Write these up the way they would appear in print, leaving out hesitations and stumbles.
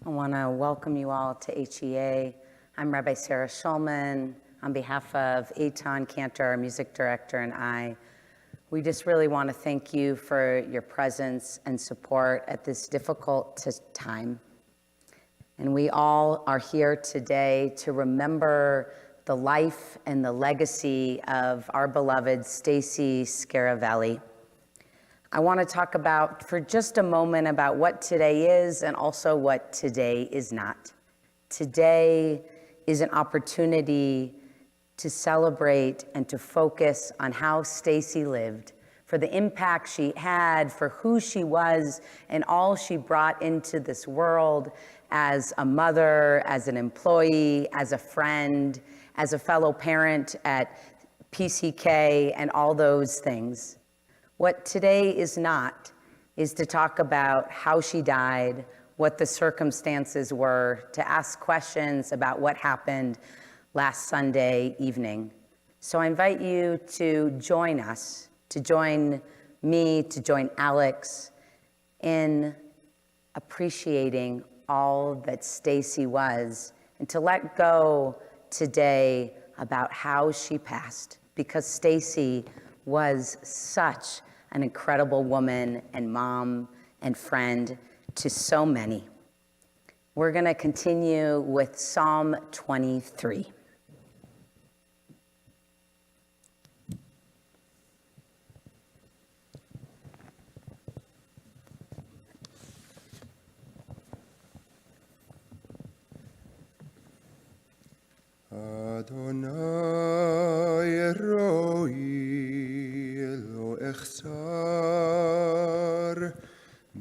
I want to welcome you all to HEA. I'm Rabbi Sarah Shulman. On behalf of Eitan Cantor, our music director, and we just really want to thank you for your presence and support at this difficult time. And we all are here today to remember the life and the legacy of our beloved Stacey Scaravelli. I want to talk about, for just a moment, about what today is and also what today is not. Today is an opportunity to celebrate and to focus on how Stacey lived, for the impact she had, for who she was, and all she brought into this world as a mother, as an employee, as a friend, as a fellow parent at PCK, and all those things. What today is not is to talk about how she died, what the circumstances were, to ask questions about what happened last Sunday evening. So I invite you to join us, to join me, to join Alex in appreciating all that Stacey was, and to let go today about how she passed, because Stacey was such an incredible woman and mom and friend to so many. We're going to continue with Psalm 23. Adonai Roi lo echsar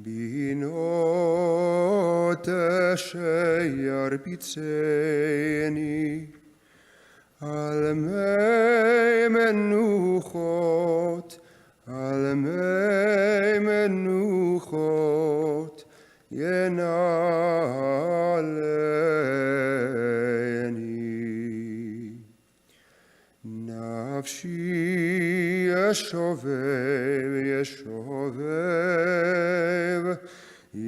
binot asher bitzeni al mei menuchot yenaleni nafshi yeshovev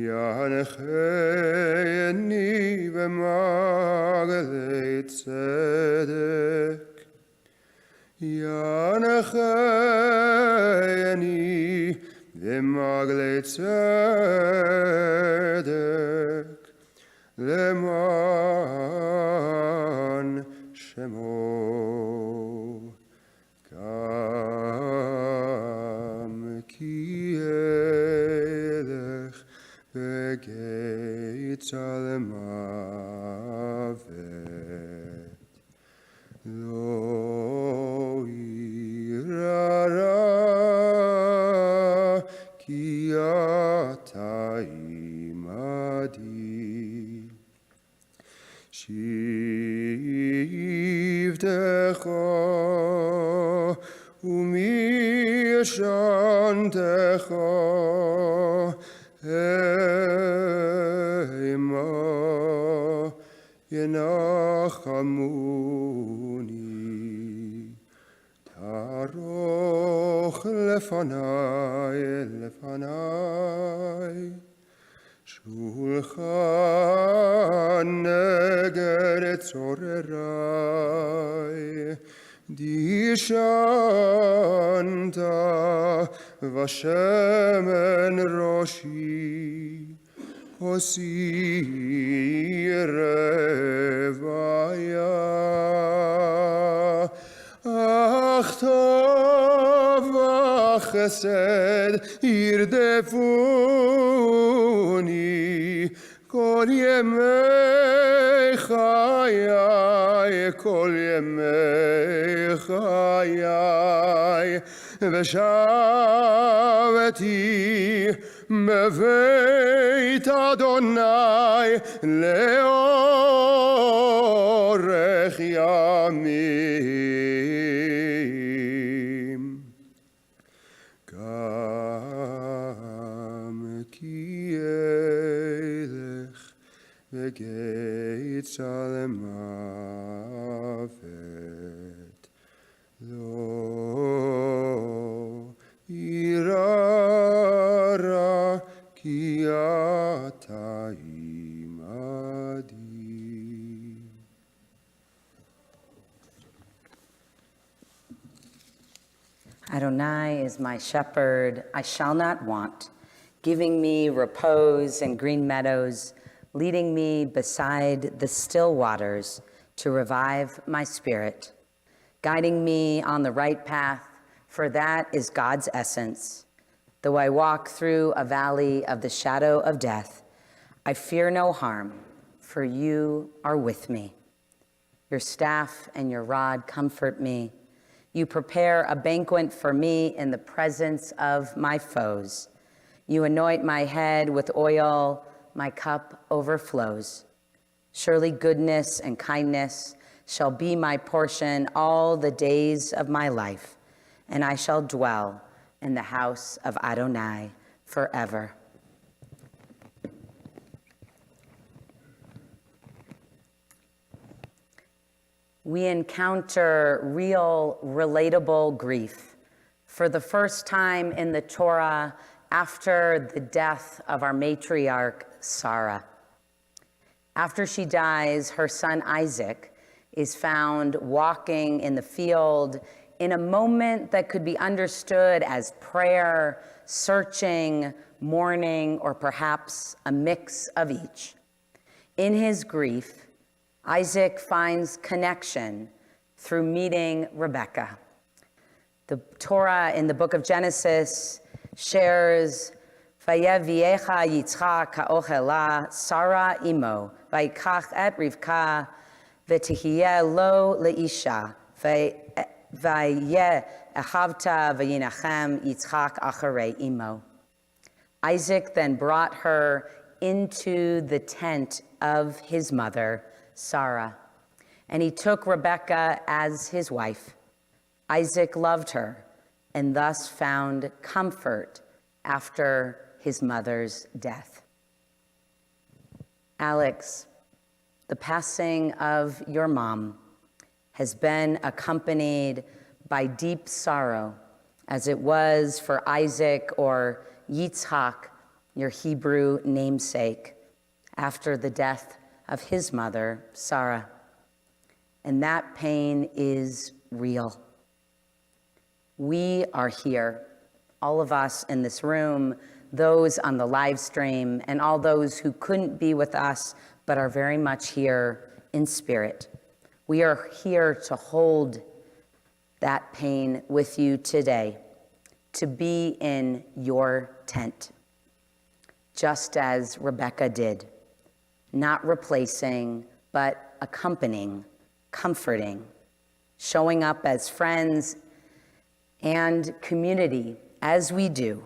yanecheni b'magalei tzedek yanecheni b'magalei tzedek leman shemo gam ki elech b'geit zalemavet lo irara ki ata imadi shivtecha ומי ישנתך המה ינחמוני תערוך לפניי שולחן נגד צורריי דישנת ושמן ראשי כוסי רוויה אך טוב וחסד ירדפוני כל ימי חיי, כל ימי חיי, ושבתי בבית אדוני לאורך ימים. גם כי אלך בגיא צלם מוות, לא אירא רע, כי אתה עמדי. Adonai is my shepherd, I shall not want, giving me repose in green meadows, leading me beside the still waters to revive my spirit, guiding me on the right path, for that is God's essence. Though I walk through a valley of the shadow of death, I fear no harm, for you are with me. Your staff and your rod comfort me. You prepare a banquet for me in the presence of my foes. You anoint my head with oil, my cup overflows. Surely goodness and kindness shall be my portion all the days of my life, and I shall dwell in the house of Adonai forever. We encounter real, relatable grief for the first time in the Torah after the death of our matriarch, Sarah. After she dies, her son Isaac is found walking in the field in a moment that could be understood as prayer, searching, mourning, or perhaps a mix of each. In his grief, Isaac finds connection through meeting Rebekah. The Torah in the book of Genesis shares, Vayeviecha Yitzchak ha'ochela Sarah imo, vayikach et Rivka, v'tihiyeh lo leisha, vayeh echavta v'yinachem Yitzchak acharei imo. Isaac then brought her into the tent of his mother, Sarah, and he took Rebekah as his wife. Isaac loved her and thus found comfort after his mother's death. Alex, the passing of your mom has been accompanied by deep sorrow, as it was for Isaac or Yitzhak, your Hebrew namesake, after the death of his mother, Sarah. And that pain is real. We are here, all of us in this room, those on the live stream, and all those who couldn't be with us but are very much here in spirit. We are here to hold that pain with you today, to be in your tent, just as Rebekah did. Not replacing, but accompanying, comforting, showing up as friends and community as we do,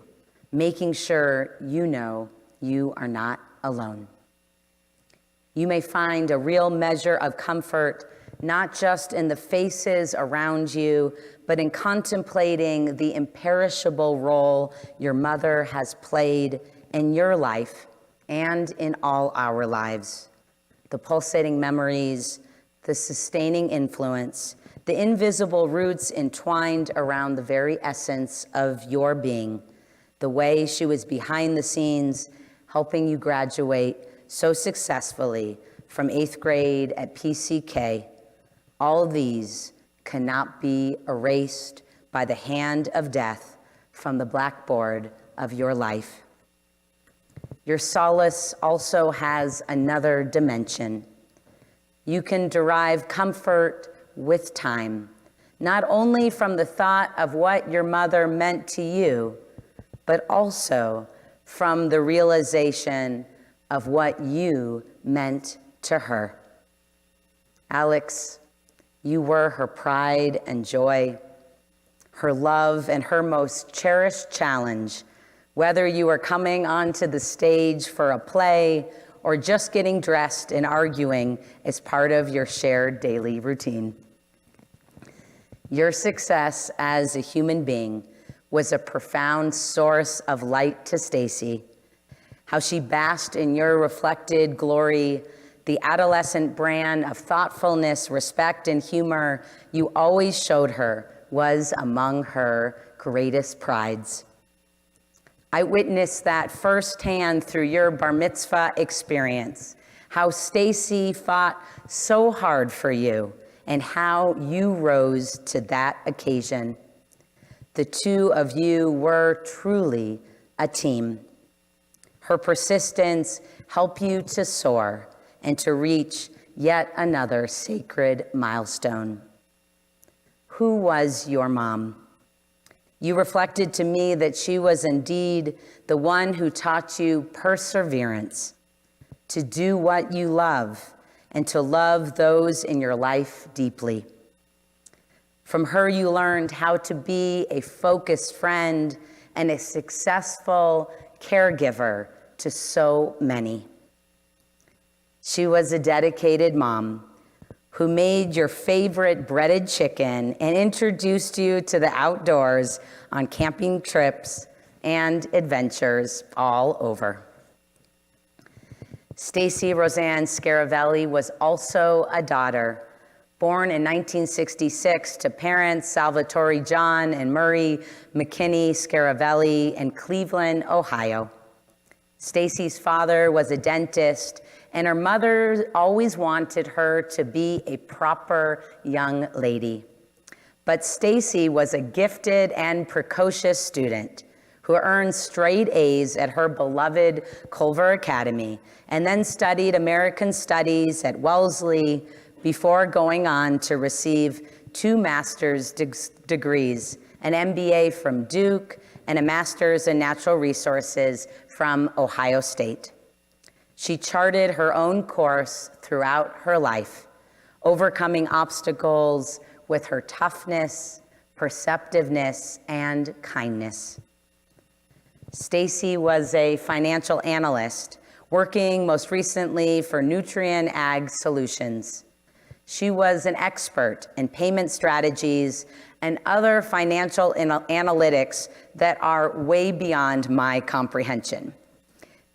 making sure you know you are not alone. You may find a real measure of comfort not just in the faces around you, but in contemplating the imperishable role your mother has played in your life and in all our lives. The pulsating memories, the sustaining influence, the invisible roots entwined around the very essence of your being, the way she was behind the scenes, helping you graduate so successfully from 8th grade at PCK, all these cannot be erased by the hand of death from the blackboard of your life. Your solace also has another dimension. You can derive comfort with time, not only from the thought of what your mother meant to you, but also from the realization of what you meant to her. Alex, you were her pride and joy, her love and her most cherished challenge, whether you were coming onto the stage for a play or just getting dressed and arguing as part of your shared daily routine. Your success as a human being was a profound source of light to Stacey. How she basked in your reflected glory, the adolescent brand of thoughtfulness, respect, and humor you always showed her was among her greatest prides. I witnessed that firsthand through your bar mitzvah experience, how Stacey fought so hard for you and how you rose to that occasion. The two of you were truly a team. Her persistence helped you to soar and to reach yet another sacred milestone. Who was your mom? You reflected to me that she was indeed the one who taught you perseverance, to do what you love, and to love those in your life deeply. From her, you learned how to be a focused friend and a successful caregiver to so many. She was a dedicated mom who made your favorite breaded chicken and introduced you to the outdoors on camping trips and adventures all over. Stacey Roseanne Scaravelli was also a daughter, born in 1966 to parents Salvatore John and Murray McKinney Scaravelli in Cleveland, Ohio. Stacey's father was a dentist, and her mother always wanted her to be a proper young lady. But Stacey was a gifted and precocious student who earned straight A's at her beloved Culver Academy and then studied American Studies at Wellesley before going on to receive 2 master's degrees, an MBA from Duke and a master's in natural resources from Ohio State. She charted her own course throughout her life, overcoming obstacles with her toughness, perceptiveness, and kindness. Stacey was a financial analyst, working most recently for Nutrien Ag Solutions. She was an expert in payment strategies and other financial analytics that are way beyond my comprehension.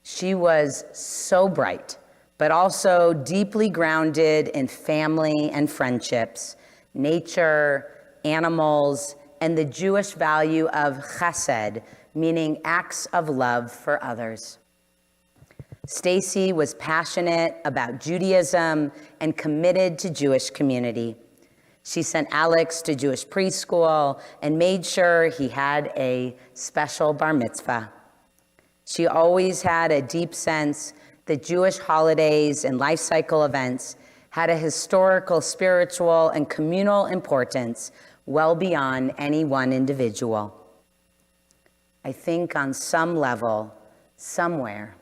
She was so bright, but also deeply grounded in family and friendships, nature, animals, and the Jewish value of chesed, meaning acts of love for others. Stacey was passionate about Judaism and committed to Jewish community. She sent Alex to Jewish preschool and made sure he had a special bar mitzvah. She always had a deep sense that Jewish holidays and life cycle events had a historical, spiritual, and communal importance well beyond any one individual. I think on some level, somewhere,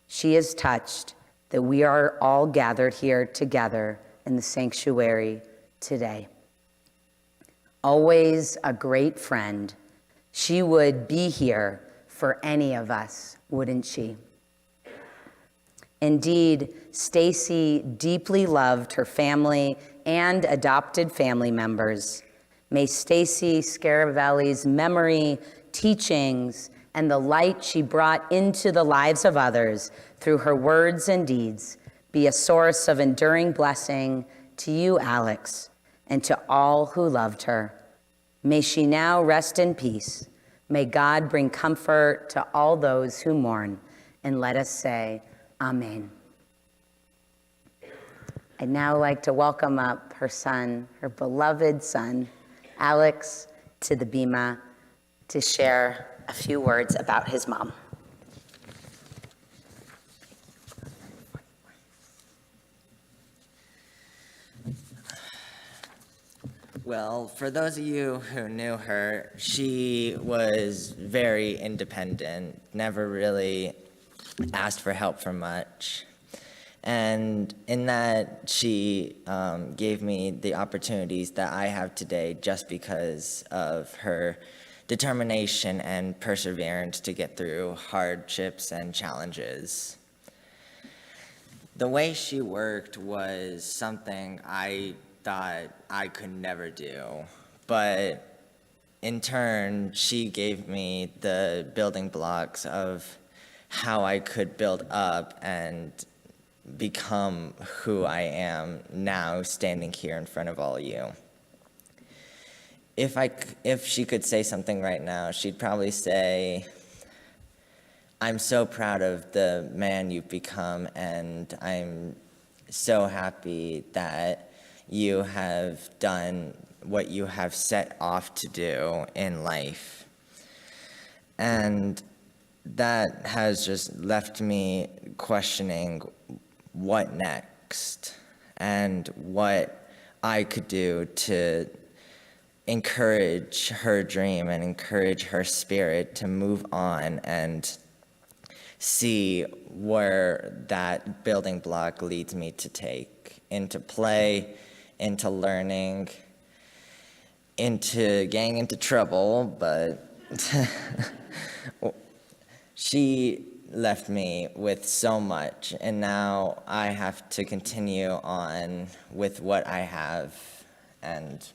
she is touched that we are all gathered here together in the sanctuary today. Always a great friend, she would be here for any of us, wouldn't she? Indeed, Stacey deeply loved her family and adopted family members. May Stacey Scaravelli's memory, teachings, and the light she brought into the lives of others through her words and deeds be a source of enduring blessing to you, Alex, and to all who loved her. May she now rest in peace. May God bring comfort to all those who mourn. And let us say, Amen. I'd now like to welcome up her son, her beloved son, Alex, to the bima to share a few words about his mom. Well, for those of you who knew her, she was very independent, never really asked for help for much. And in that, she gave me the opportunities that I have today just because of her determination and perseverance to get through hardships and challenges. The way she worked was something I thought I could never do, but in turn, she gave me the building blocks of how I could build up and become who I am now, standing here in front of all of you. If she could say something right now, she'd probably say, I'm so proud of the man you've become, and I'm so happy that you have done what you have set off to do in life. And that has just left me questioning what next and what I could do to encourage her dream and encourage her spirit to move on and see where that building block leads me to take into play, into learning, into getting into trouble, but she left me with so much, and now I have to continue on with what I have, and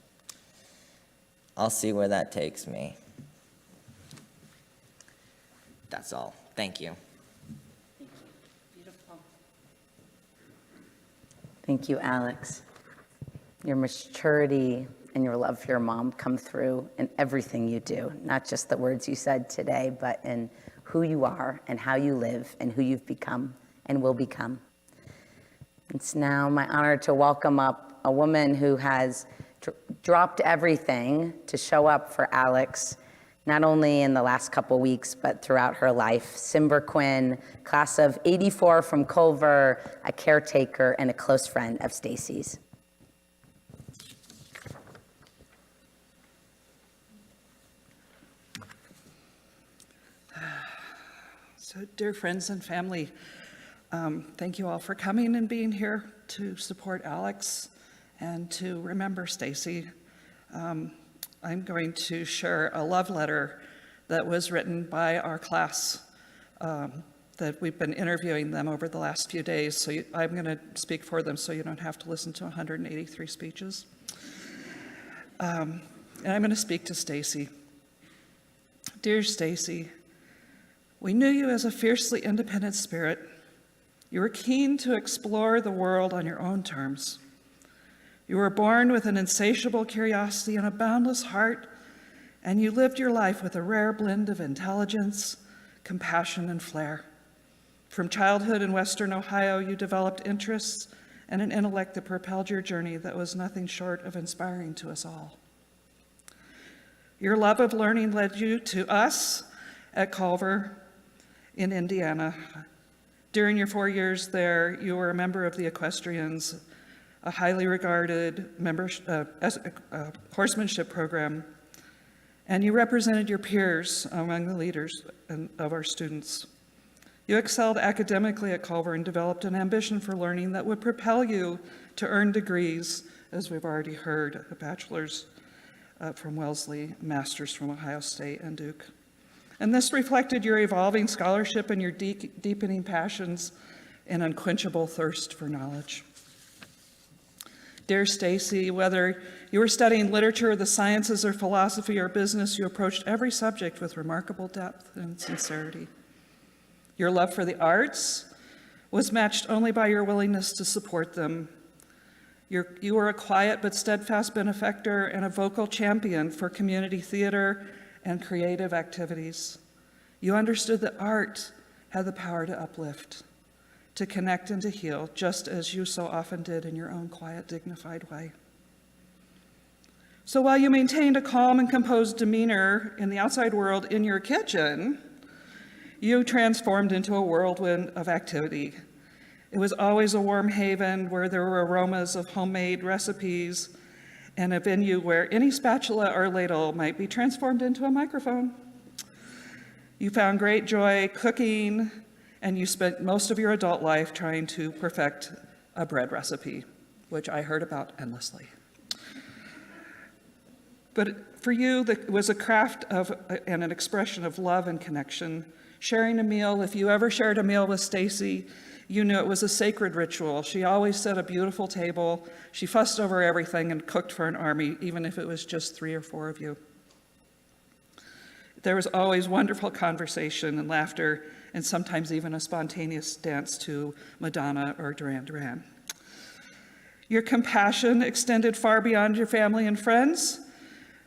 I'll see where that takes me. That's all. Thank you. Beautiful. Thank you, Alex. Your maturity and your love for your mom come through in everything you do, not just the words you said today, but in who you are and how you live and who you've become and will become. It's now my honor to welcome up a woman who has dropped everything to show up for Alex, not only in the last couple weeks, but throughout her life. Simber Quinn, class of '84 from Culver, a caretaker and a close friend of Stacey's. So, dear friends and family, thank you all for coming and being here to support Alex and to remember Stacey. I'm going to share a love letter that was written by our class that we've been interviewing them over the last few days. So I'm going to speak for them so you don't have to listen to 183 speeches. And I'm going to speak to Stacey. Dear Stacey, we knew you as a fiercely independent spirit. You were keen to explore the world on your own terms. You were born with an insatiable curiosity and a boundless heart, and you lived your life with a rare blend of intelligence, compassion, and flair. From childhood in Western Ohio, you developed interests and an intellect that propelled your journey that was nothing short of inspiring to us all. Your love of learning led you to us at Culver in Indiana. During your 4 years there, you were a member of the Equestrians, a highly regarded horsemanship program, and you represented your peers among the leaders of our students. You excelled academically at Culver and developed an ambition for learning that would propel you to earn degrees, as we've already heard, a bachelor's from Wellesley, a master's from Ohio State and Duke. And this reflected your evolving scholarship and your deepening passions and unquenchable thirst for knowledge. Dear Stacey, whether you were studying literature, the sciences, or philosophy, or business, you approached every subject with remarkable depth and sincerity. Your love for the arts was matched only by your willingness to support them. You were a quiet but steadfast benefactor and a vocal champion for community theater and creative activities. You understood that art had the power to uplift, to connect and to heal, just as you so often did in your own quiet, dignified way. So while you maintained a calm and composed demeanor in the outside world in your kitchen, you transformed into a whirlwind of activity. It was always a warm haven where there were aromas of homemade recipes and a venue where any spatula or ladle might be transformed into a microphone. You found great joy cooking, and you spent most of your adult life trying to perfect a bread recipe, which I heard about endlessly. But for you, it was a craft and an expression of love and connection. Sharing a meal, if you ever shared a meal with Stacey, you knew it was a sacred ritual. She always set a beautiful table. She fussed over everything and cooked for an army, even if it was just 3 or 4 of you. There was always wonderful conversation and laughter, and sometimes even a spontaneous dance to Madonna or Duran Duran. Your compassion extended far beyond your family and friends.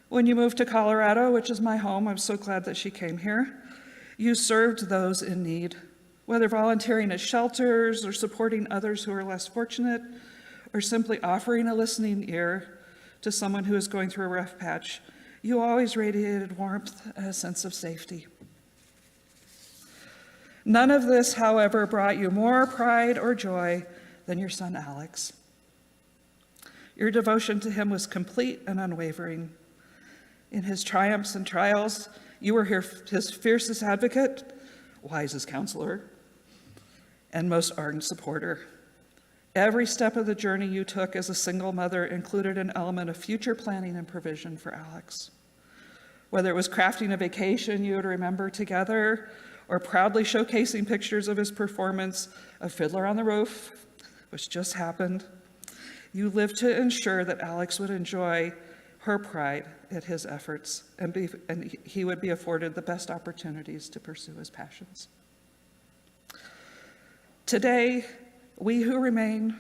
When you moved to Colorado, which is my home, I'm so glad that she came here, you served those in need, whether volunteering at shelters or supporting others who are less fortunate, or simply offering a listening ear to someone who is going through a rough patch. You always radiated warmth and a sense of safety. None of this, however, brought you more pride or joy than your son, Alex. Your devotion to him was complete and unwavering. In his triumphs and trials, you were his fiercest advocate, wisest counselor, and most ardent supporter. Every step of the journey you took as a single mother included an element of future planning and provision for Alex. Whether it was crafting a vacation you would remember together, or proudly showcasing pictures of his performance of Fiddler on the Roof, which just happened, you lived to ensure that Alex would enjoy her pride at his efforts, and he would be afforded the best opportunities to pursue his passions. Today, we who remain,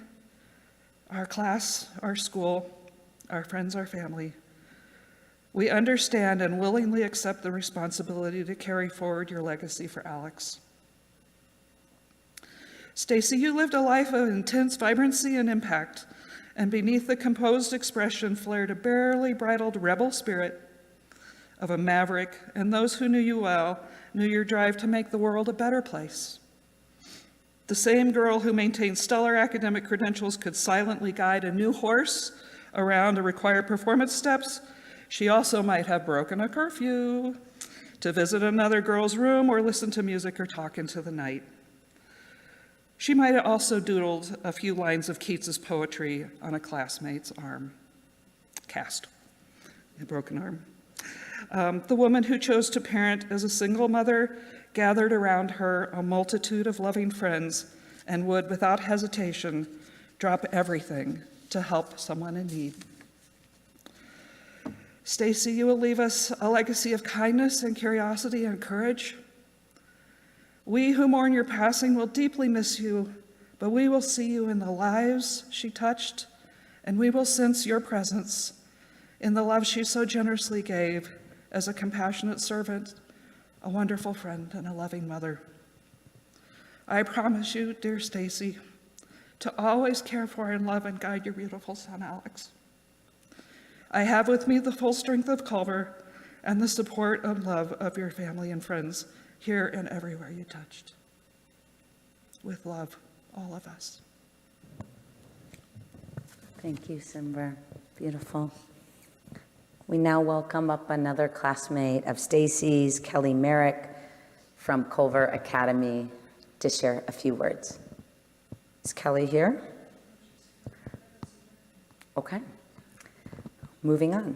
our class, our school, our friends, our family, we understand and willingly accept the responsibility to carry forward your legacy for Alex. Stacey, you lived a life of intense vibrancy and impact, and beneath the composed expression flared a barely bridled rebel spirit of a maverick, and those who knew you well knew your drive to make the world a better place. The same girl who maintained stellar academic credentials could silently guide a new horse around the required performance steps. She also might have broken a curfew to visit another girl's room or listen to music or talk into the night. She might have also doodled a few lines of Keats's poetry on a classmate's arm. Cast, a broken arm. The woman who chose to parent as a single mother gathered around her a multitude of loving friends and would, without hesitation, drop everything to help someone in need. Stacey, you will leave us a legacy of kindness and curiosity and courage. We who mourn your passing will deeply miss you, but we will see you in the lives she touched, and we will sense your presence in the love she so generously gave as a compassionate servant, a wonderful friend, and a loving mother. I promise you, dear Stacey, to always care for and love and guide your beautiful son, Alex. I have with me the full strength of Culver and the support and love of your family and friends here and everywhere you touched. With love, all of us. Thank you, Simber. Beautiful. We now welcome up another classmate of Stacey's, Kelly Merrick, from Culver Academy, to share a few words. Is Kelly here? Okay. Moving on.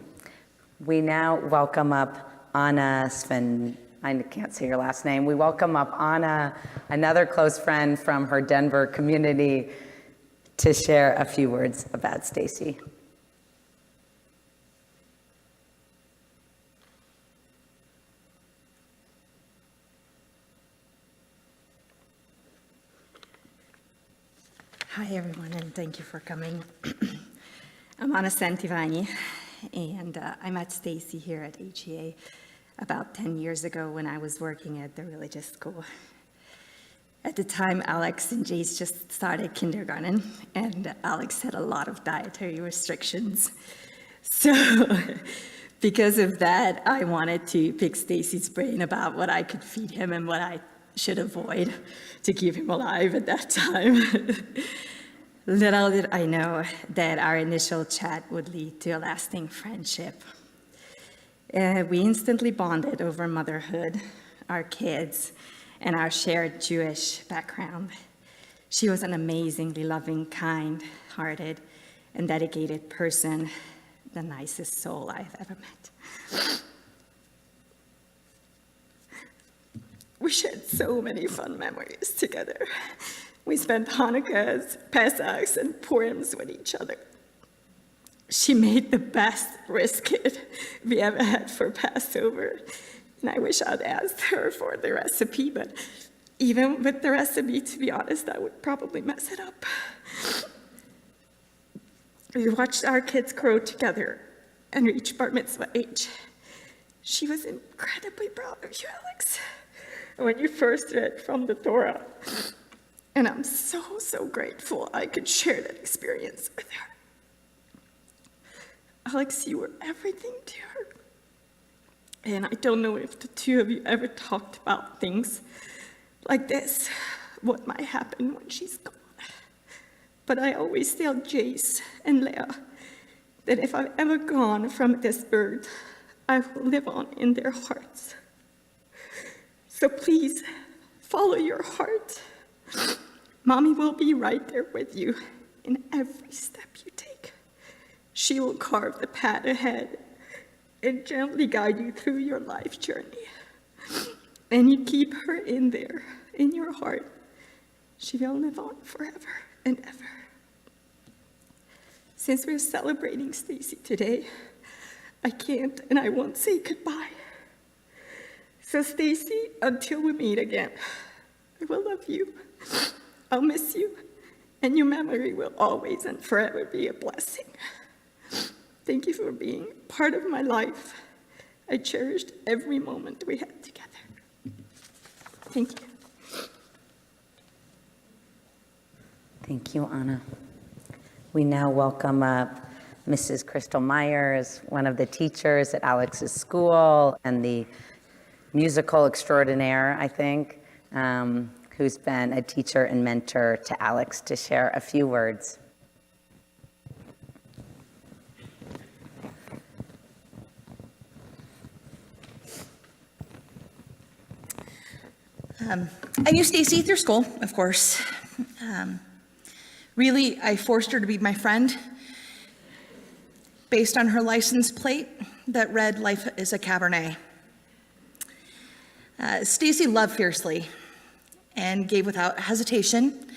We now welcome up Anna Sven. I can't say your last name. We welcome up Anna, another close friend from her Denver community, to share a few words about Stacey. Hi, everyone, and thank you for coming. I'm Anna Santivani, and I met Stacey here at HEA about 10 years ago when I was working at the religious school. At the time, Alex and Jace just started kindergarten, and Alex had a lot of dietary restrictions. So because of that, I wanted to pick Stacey's brain about what I could feed him and what I should avoid to keep him alive at that time. Little did I know that our initial chat would lead to a lasting friendship. We instantly bonded over motherhood, our kids, and our shared Jewish background. She was an amazingly loving, kind-hearted, and dedicated person, the nicest soul I've ever met. We shared so many fun memories together. We spent Hanukkahs, Pesachs, and Purims with each other. She made the best brisket we ever had for Passover, and I wish I'd asked her for the recipe, but even with the recipe, to be honest, I would probably mess it up. We watched our kids grow together and reach bar mitzvah age. She was incredibly proud of you, Alex, when you first read from the Torah. And I'm so, so grateful I could share that experience with her. Alex, you were everything to her. And I don't know if the two of you ever talked about things like this, what might happen when she's gone. But I always tell Jace and Leah that if I'm ever gone from this earth, I will live on in their hearts. So please, follow your heart. Mommy will be right there with you in every step you take. She will carve the path ahead and gently guide you through your life journey. And you keep her in there, in your heart. She will live on forever and ever. Since we're celebrating Stacey today, I can't and I won't say goodbye. So Stacey, until we meet again, I will love you. I'll miss you, and your memory will always and forever be a blessing. Thank you for being part of my life. I cherished every moment we had together. Thank you. Thank you, Anna. We now welcome up Mrs. Crystal Myers, one of the teachers at Alex's school and the musical extraordinaire, I think, who's been a teacher and mentor to Alex, to share a few words. I knew Stacey through school, of course. Really, I forced her to be my friend based on her license plate that read "Life is a Cabernet." Stacey loved fiercely and gave without hesitation.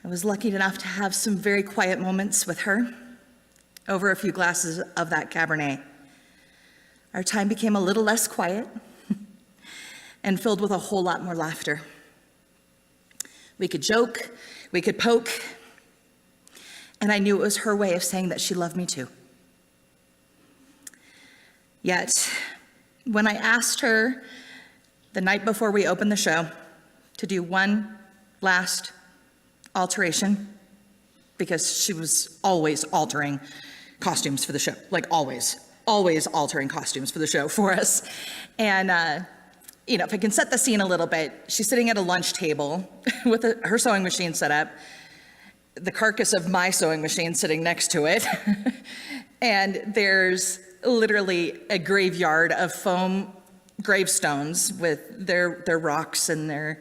I was lucky enough to have some very quiet moments with her over a few glasses of that Cabernet. Our time became a little less quiet and filled with a whole lot more laughter. We could joke, we could poke, and I knew it was her way of saying that she loved me too. Yet, when I asked her the night before we opened the show to do one last alteration, because she was always altering costumes for the show, like always altering costumes for the show for us. And if I can set the scene a little bit, she's sitting at a lunch table with her sewing machine set up, the carcass of my sewing machine sitting next to it, and there's literally a graveyard of foam gravestones with their rocks and their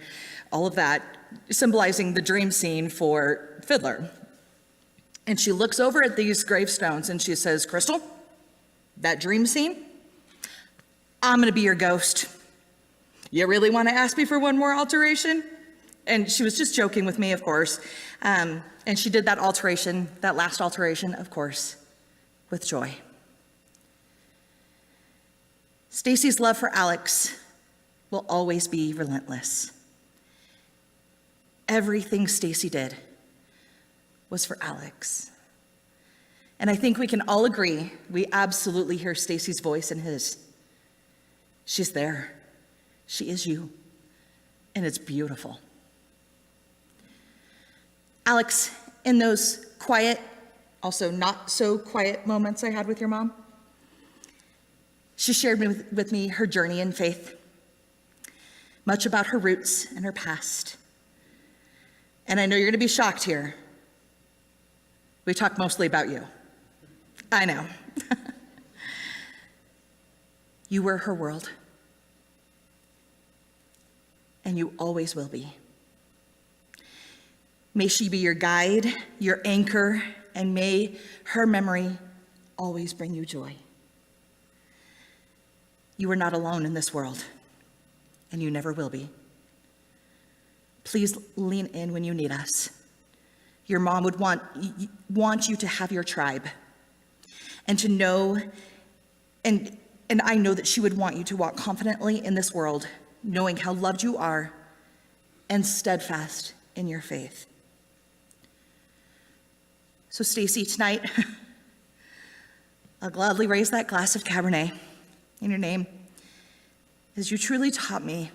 all of that, symbolizing the dream scene for Fiddler. And she looks over at these gravestones and she says, "Crystal, that dream scene, I'm gonna be your ghost. You really want to ask me for one more alteration? And she was just joking with me, of course. And she did that alteration, that last alteration, of course, with joy. Stacey's love for Alex will always be relentless. Everything Stacey did was for Alex. And I think we can all agree, we absolutely hear Stacey's voice in his. She's there. She is you. And it's beautiful. Alex, in those quiet, also not so quiet moments I had with your mom, she shared with me her journey in faith, much about her roots and her past. And I know you're going to be shocked here. We talk mostly about you. I know. You were her world. And you always will be. May she be your guide, your anchor, and may her memory always bring you joy. You are not alone in this world, and you never will be. Please lean in when you need us. Your mom would want you to have your tribe, and to know, and I know that she would want you to walk confidently in this world, knowing how loved you are and steadfast in your faith. So Stacey, tonight, I'll gladly raise that glass of Cabernet in your name, as you truly taught me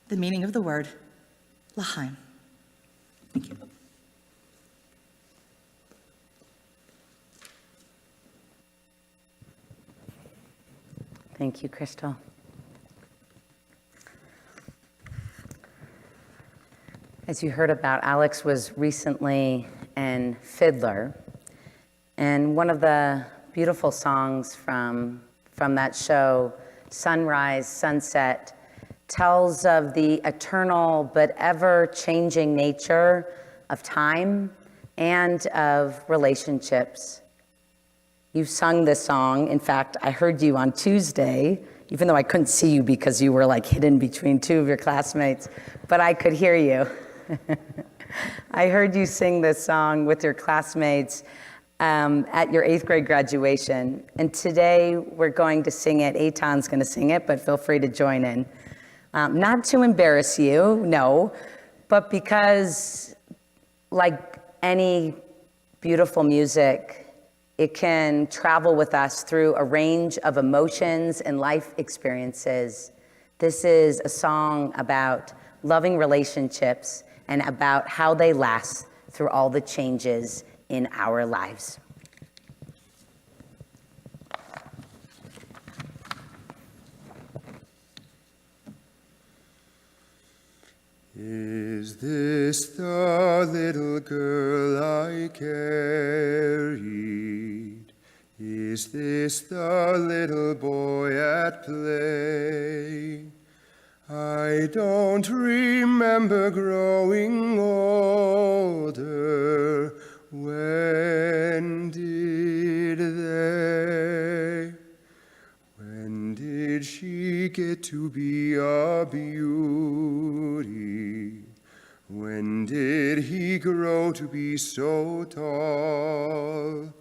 the meaning of the word L'chaim. Thank you. Thank you, Crystal. As you heard about, Alex was recently an fiddler, and one of the beautiful songs from that show, Sunrise, Sunset, tells of the eternal but ever-changing nature of time and of relationships. You've sung this song. In fact, I heard you on Tuesday, even though I couldn't see you because you were like hidden between two of your classmates, but I could hear you. I heard you sing this song with your classmates at your 8th grade graduation. And today we're going to sing it. Eitan's going to sing it, but feel free to join in. Not to embarrass you, no, but because like any beautiful music, it can travel with us through a range of emotions and life experiences. This is a song about loving relationships and about how they last through all the changes in our lives. Is this the little girl I carried? Is this the little boy at play? I don't remember growing older. When did they? When did she get to be a beauty? When did he grow to be so tall?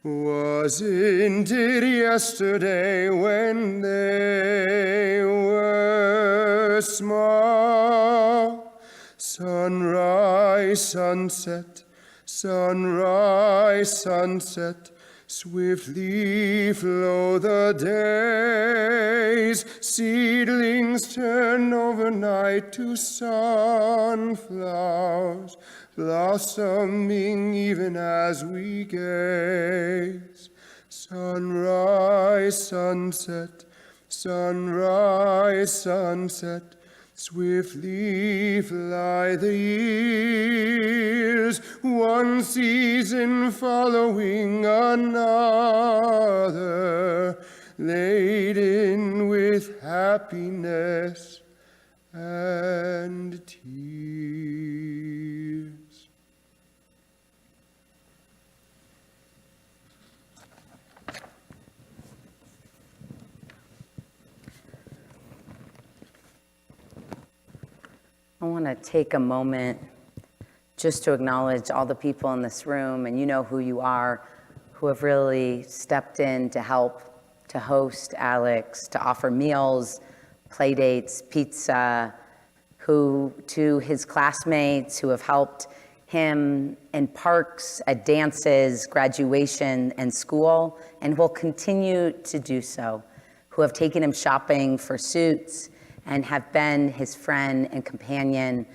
Wasn't it yesterday when they were small? Sunrise, sunset, sunrise, sunset, swiftly flow the days. Seedlings turn overnight to sunflowers, blossoming even as we gaze. Sunrise, sunset, sunrise, sunset, swiftly fly the years, one season following another, laden with happiness and tears. I want to take a moment just to acknowledge all the people in this room, and you know who you are, who have really stepped in to help, to host Alex, to offer meals, play dates, pizza, to his classmates who have helped him in parks, at dances, graduation, and school, and will continue to do so, who have taken him shopping for suits and have been his friend and companion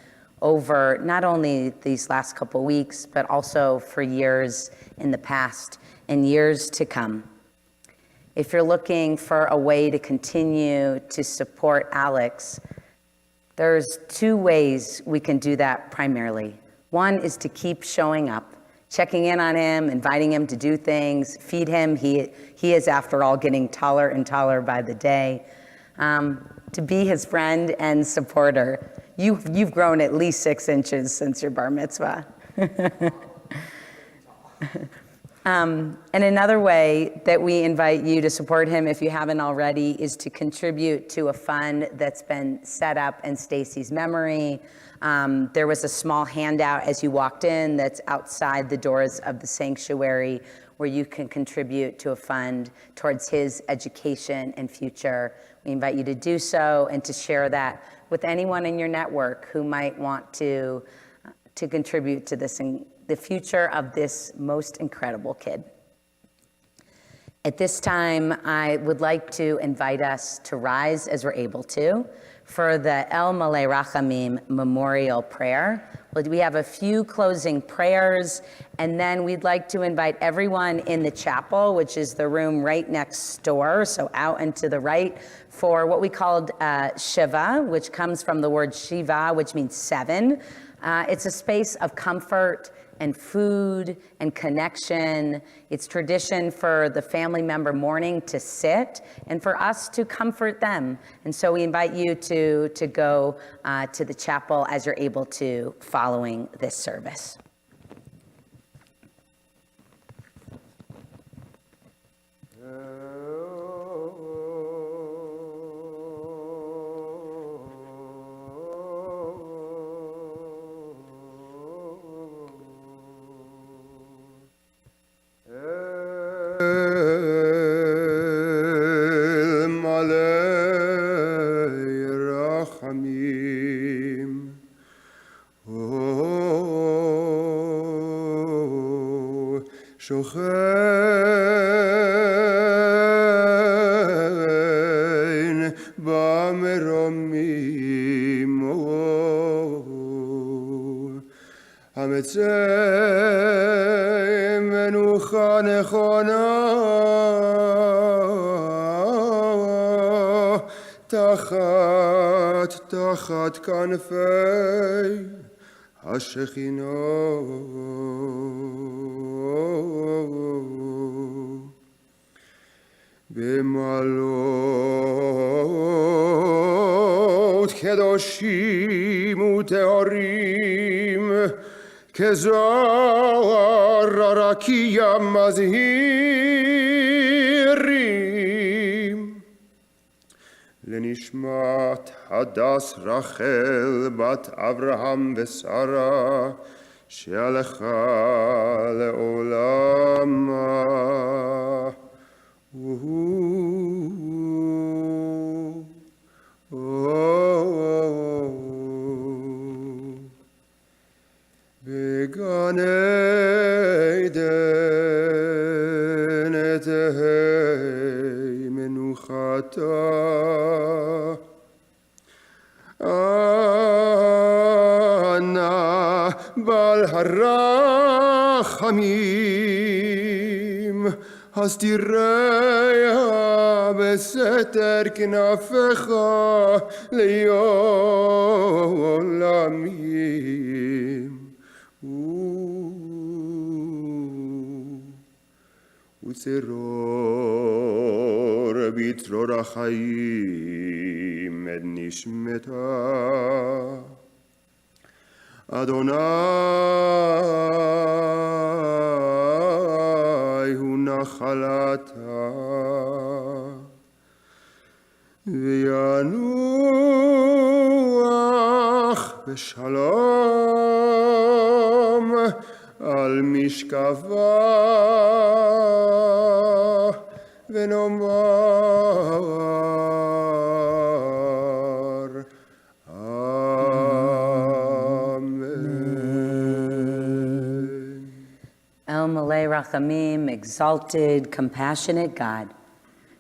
over not only these last couple weeks, but also for years in the past and years to come. If you're looking for a way to continue to support Alex, there's two ways we can do that primarily. One is to keep showing up, checking in on him, inviting him to do things, feed him. He is, after all, getting taller and taller by the day. To be his friend and supporter. You've grown at least 6 inches since your bar mitzvah. And another way that we invite you to support him, if you haven't already, is to contribute to a fund that's been set up in Stacey's memory. There was a small handout as you walked in that's outside the doors of the sanctuary where you can contribute to a fund towards his education and future. We invite you to do so and to share that with anyone in your network who might want to contribute to this in the future of this most incredible kid. At this time, I would like to invite us to rise as we're able to for the El Malei Rachamim Memorial Prayer. We have a few closing prayers, and then we'd like to invite everyone in the chapel, which is the room right next door, so out and to the right, for what we called Shiva, which comes from the word Shiva, which means 7. It's a space of comfort and food and connection. It's tradition for the family member mourning to sit and for us to comfort them. And so we invite you to go to the chapel as you're able to following this service. שוכן במרומים המצא מנוחה נכונה תחת כנפי השכינה. במעלות קדושים וטהורים כזוהר הרקיע מזהירים לנשמת הדס רחל בת אברהם ושרה שהלכה לעולמה. בגן עדן תהי מנוחתה אנא בעל הרחמים הסתיריה בסתר כנפיך לעולמים. וצרור בצרור החיים את נשמתה. אדוני הוא נחלתה וינוח ושלום על משכבה ונאמר אמן. El Malay Rachamim, exalted, compassionate God,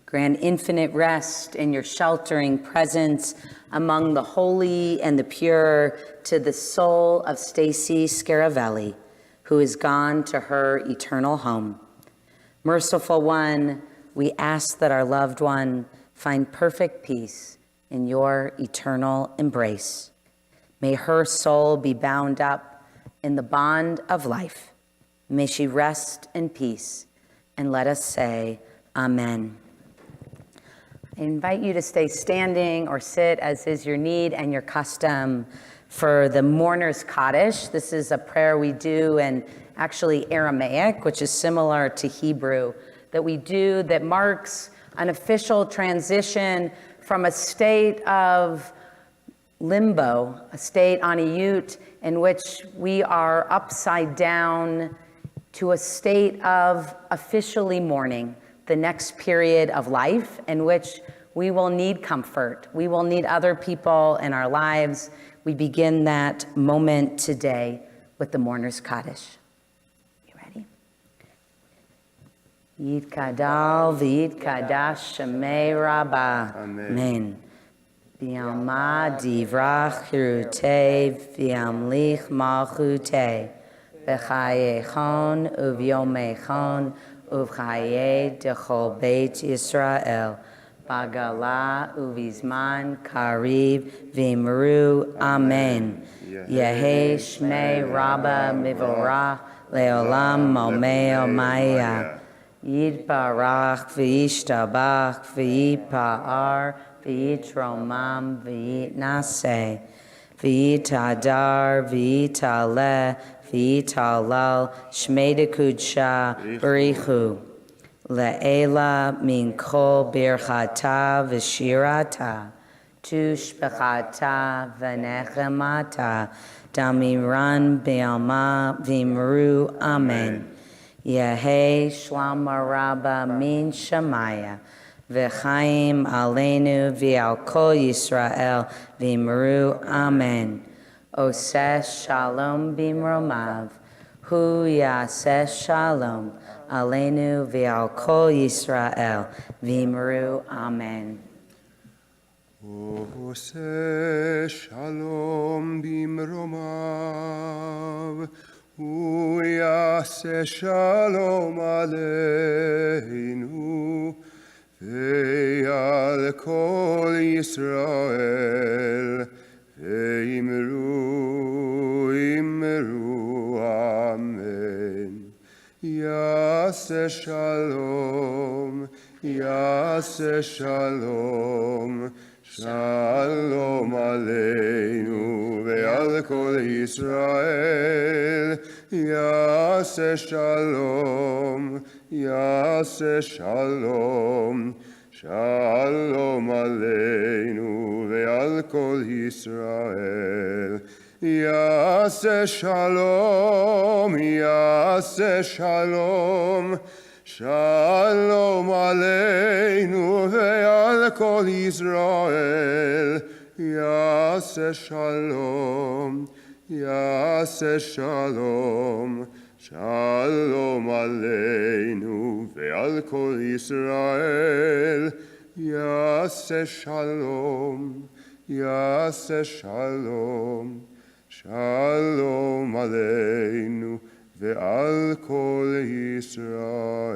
grant infinite rest in your sheltering presence among the holy and the pure to the soul of Stacey Scaravelli, who is gone to her eternal home. Merciful One, we ask that our loved one find perfect peace in your eternal embrace. May her soul be bound up in the bond of life. May she rest in peace, and let us say, Amen. I invite you to stay standing or sit as is your need and your custom for the mourner's Kaddish. This is a prayer we do in actually Aramaic, which is similar to Hebrew, that we do that marks an official transition from a state of limbo, a state on a ute in which we are upside down, to a state of officially mourning, the next period of life in which we will need comfort. We will need other people in our lives. We begin that moment today with the mourner's Kaddish. You ready? Yid Kadal v'yid Kadash Shemei Rabbah. Amen. V'yalma divrach hirutei v'yamlich malchutei. B'chayechon uvyomechon uvchaye dechol Beit Yisrael. Bagala uvizman kariv v'imru. Amen. Yehi shmei Rabba mivorach leolam momeo maya. Yitbarach v'yishtabach v'yipa'ar v'yitromam v'yitnaseh. V'yitadar v'yitaleh v'yitalal shmei dekudsha b'richu. Le'ela min kol birchata v'shirata, tushbechata v'nechemata, damiran be'alma v'imru. Amen. Yehi shlama rabba min shamaya, v'chaim aleinu v'al kol Yisrael v'imru. Amen. Oseh shalom bimromav, hu yaseh shalom aleinu v'al kol Yisrael v'imru. Amen. Oseh shalom bimromav, hu yaseh shalom aleinu v'al kol Yisrael v'imru, imru. Amen. Yaseh shalom, yaseh shalom, shalom aleinu ve'al kol Yisrael. Yaseh shalom, yaseh shalom, shalom aleinu ve'al kol Yisrael. Yaseh shalom, yaseh shalom, shalom aleinu ve'al kol Yisrael. Yaseh shalom, yaseh shalom, shalom aleinu ve'al kol Yisrael. Yaseh shalom, yaseh shalom, shalom aleinu ve'al kol Yisrael.